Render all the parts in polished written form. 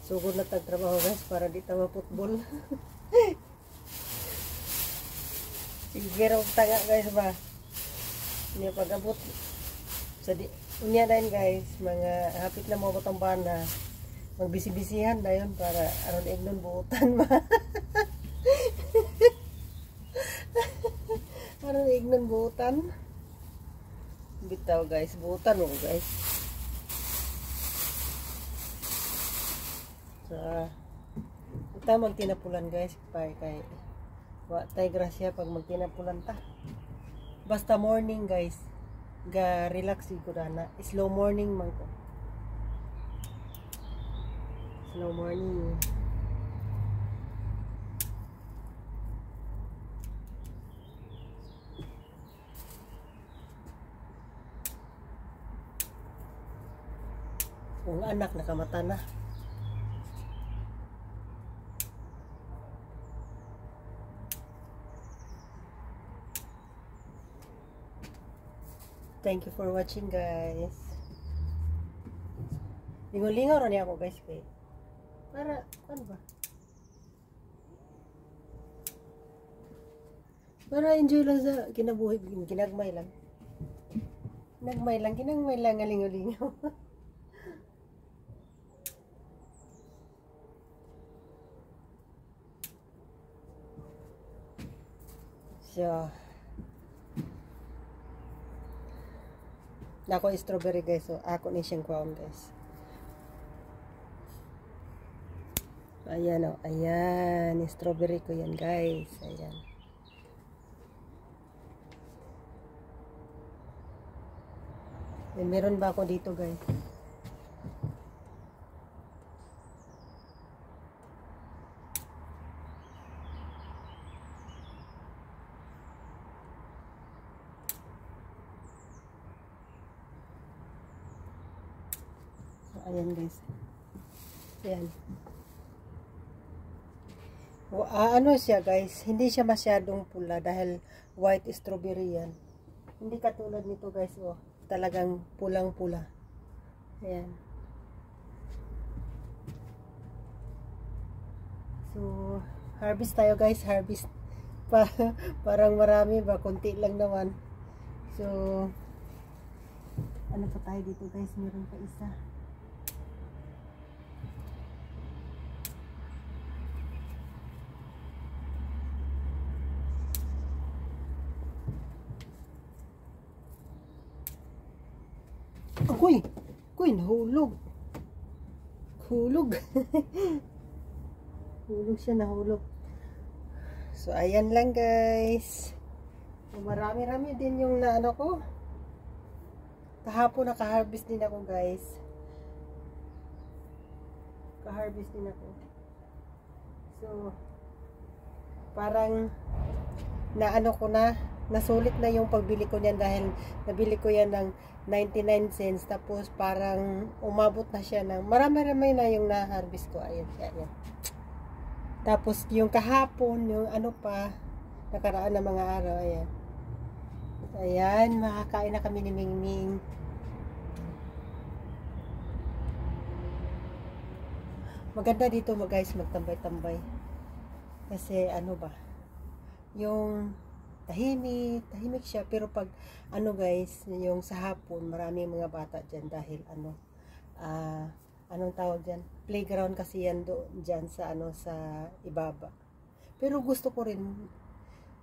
Sugod na tagtrabaho guys para di tawa football. Sige raw taga guys ba. Niya pag-abot. So di unya din guys, mga hapit na mo botong bana. Magbisi-bisihan dayon para aron ignon buutan ba. Aron ignon buutan. Bitaw guys, buutan mo guys. So, ita magtinapulan guys kay wa tay grasya pag magtinapulan ta. Basta morning guys, ga relax ko na. Slow morning man ko. Slow morning. Kung anak nakamata na. Thank you for watching guys. Lingaw-lingaw rin ako guys kay para ano ba? Para enjoy lang sa kinabuhi, ginagmay lang. Ginagmay lang nga lingaw-lingaw. So nako strawberry guys, so ako ni siyang crown guys. Ayan o, ayan, strawberry ko yan guys, ayan. Meron ba ako dito guys? Ayan guys. Ayan. Ano siya guys, hindi siya masyadong pula dahil white strawberry yan. Hindi katulad nito guys, oh, talagang pulang-pula. Ayan. So, harvest tayo guys, harvest. Parang marami ba, konti lang naman. So, ano pa tayo dito guys, meron pa isa. Kuy, nahulog. Hulog. Hulog siya, nahulog. So, ayan lang guys. So, marami-rami din yung naano ko. Kahapon naka-harvest din ako guys. Ka-harvest din ako. So, parang naano ko na, nasulit na yung pagbili ko niyan dahil nabili ko yan ng 99 cents tapos parang umabot na siya ng marami-rami na yung na-harvest ko. Ayan siya, ayan. Tapos yung kahapon, yung ano pa, nakaraan na mga araw, ayan. Ayan, makakain na kami ni Mingming. Maganda dito guys, magtambay-tambay. Kasi ano ba, yung tahimik siya, pero pag ano guys, yung sa hapon maraming mga bata dyan dahil ano, anong tawag dyan, playground kasi yan doon dyan sa ano, sa ibaba. Pero gusto ko rin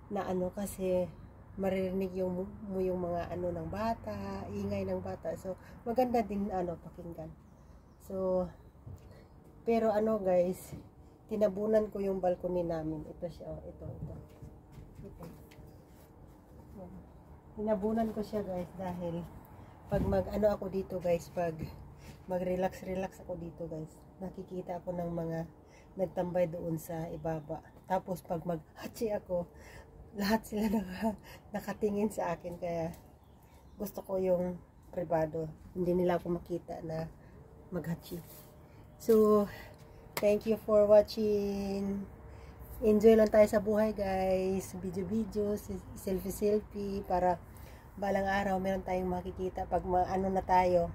na ano, kasi maririnig yung mga ano ng bata, ingay ng bata, so maganda din ano pakinggan. So pero ano guys, tinabunan ko yung balcony namin. Ito siya, oh, ito. Tinabunan ko siya guys dahil pag mag-ano ako dito guys, pag mag-relax ako dito guys, nakikita ako ng mga nagtambay doon sa ibaba. Tapos pag mag-hachi ako, lahat sila nakatingin sa akin, kaya gusto ko yung privado. Hindi nila ako makita na mag-hachi. So, thank you for watching. Enjoy lang tayo sa buhay guys, video, selfie para balang araw meron tayong makikita pag ano na tayo,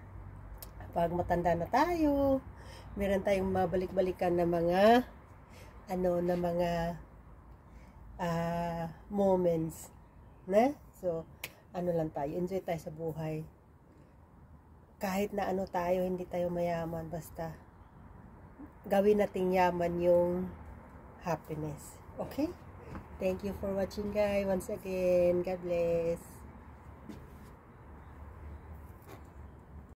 pag matanda na tayo, meron tayong mabalik-balikan na mga na mga moments, na? So, lang tayo, enjoy tayo sa buhay. Kahit na tayo, hindi tayo mayaman, basta gawin nating yaman yung happiness. Okay? Thank you for watching, guys. Once again, God bless.